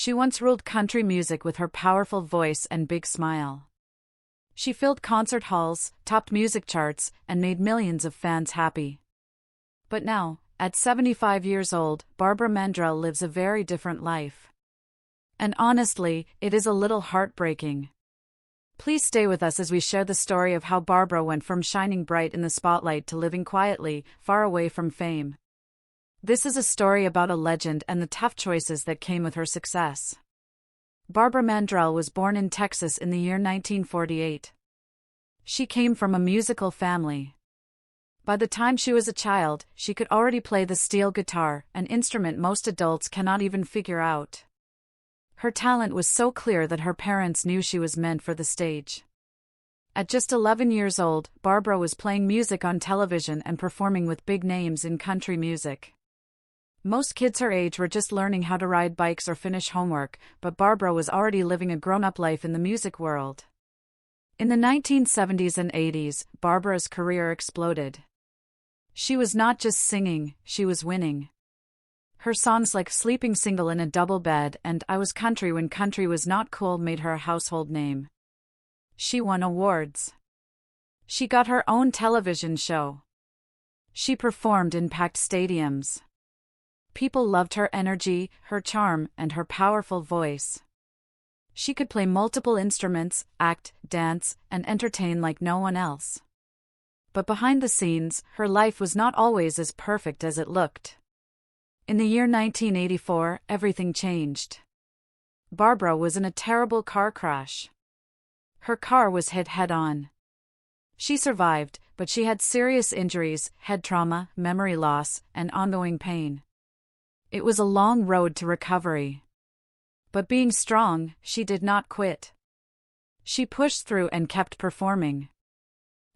She once ruled country music with her powerful voice and big smile. She filled concert halls, topped music charts, and made millions of fans happy. But now, at 75 years old, Barbara Mandrell lives a very different life. And honestly, it is a little heartbreaking. Please stay with us as we share the story of how Barbara went from shining bright in the spotlight to living quietly, far away from fame. This is a story about a legend and the tough choices that came with her success. Barbara Mandrell was born in Texas in the year 1948. She came from a musical family. By the time she was a child, she could already play the steel guitar, an instrument most adults cannot even figure out. Her talent was so clear that her parents knew she was meant for the stage. At just 11 years old, Barbara was playing music on television and performing with big names in country music. Most kids her age were just learning how to ride bikes or finish homework, but Barbara was already living a grown-up life in the music world. In the 1970s and 80s, Barbara's career exploded. She was not just singing, she was winning. Her songs like Sleeping Single in a Double Bed and I Was Country When Country Was Not Cool made her a household name. She won awards. She got her own television show. She performed in packed stadiums. People loved her energy, her charm, and her powerful voice. She could play multiple instruments, act, dance, and entertain like no one else. But behind the scenes, her life was not always as perfect as it looked. In the year 1984, everything changed. Barbara was in a terrible car crash. Her car was hit head-on. She survived, but she had serious injuries, head trauma, memory loss, and ongoing pain. It was a long road to recovery. But being strong, she did not quit. She pushed through and kept performing.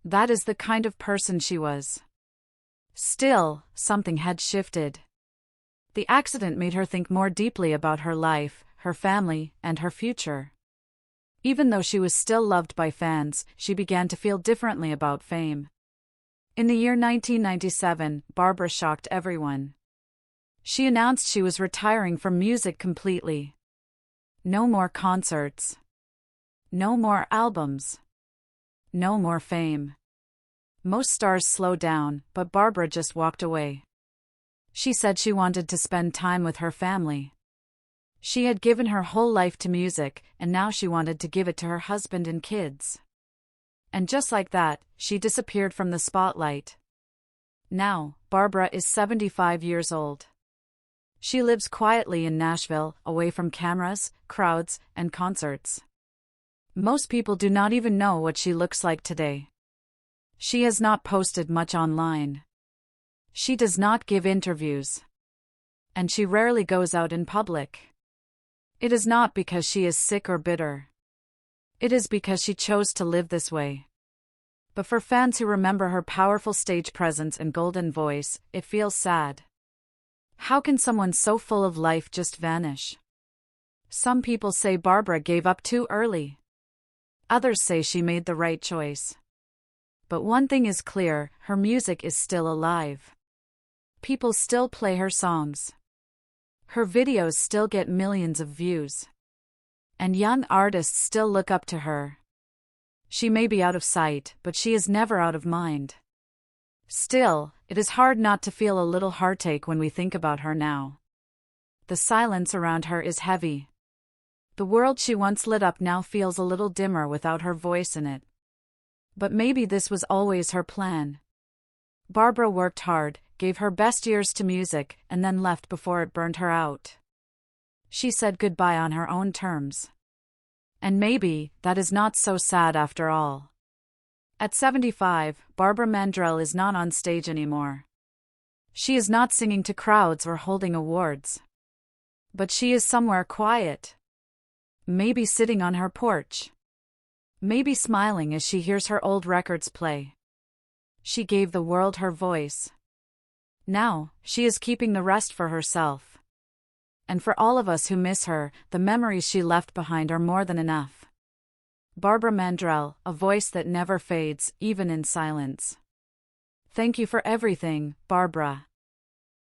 That is the kind of person she was. Still, something had shifted. The accident made her think more deeply about her life, her family, and her future. Even though she was still loved by fans, she began to feel differently about fame. In the year 1997, Barbara shocked everyone. She announced she was retiring from music completely. No more concerts. No more albums. No more fame. Most stars slow down, but Barbara just walked away. She said she wanted to spend time with her family. She had given her whole life to music, and now she wanted to give it to her husband and kids. And just like that, she disappeared from the spotlight. Now, Barbara is 75 years old. She lives quietly in Nashville, away from cameras, crowds, and concerts. Most people do not even know what she looks like today. She has not posted much online. She does not give interviews. And she rarely goes out in public. It is not because she is sick or bitter. It is because she chose to live this way. But for fans who remember her powerful stage presence and golden voice, it feels sad. How can someone so full of life just vanish? Some people say Barbara gave up too early. Others say she made the right choice. But one thing is clear, her music is still alive. People still play her songs. Her videos still get millions of views. And young artists still look up to her. She may be out of sight, but she is never out of mind. Still, it is hard not to feel a little heartache when we think about her now. The silence around her is heavy. The world she once lit up now feels a little dimmer without her voice in it. But maybe this was always her plan. Barbara worked hard, gave her best years to music, and then left before it burned her out. She said goodbye on her own terms. And maybe that is not so sad after all. At 75, Barbara Mandrell is not on stage anymore. She is not singing to crowds or holding awards. But she is somewhere quiet. Maybe sitting on her porch. Maybe smiling as she hears her old records play. She gave the world her voice. Now, she is keeping the rest for herself. And for all of us who miss her, the memories she left behind are more than enough. Barbara Mandrell, a voice that never fades, even in silence. Thank you for everything, Barbara.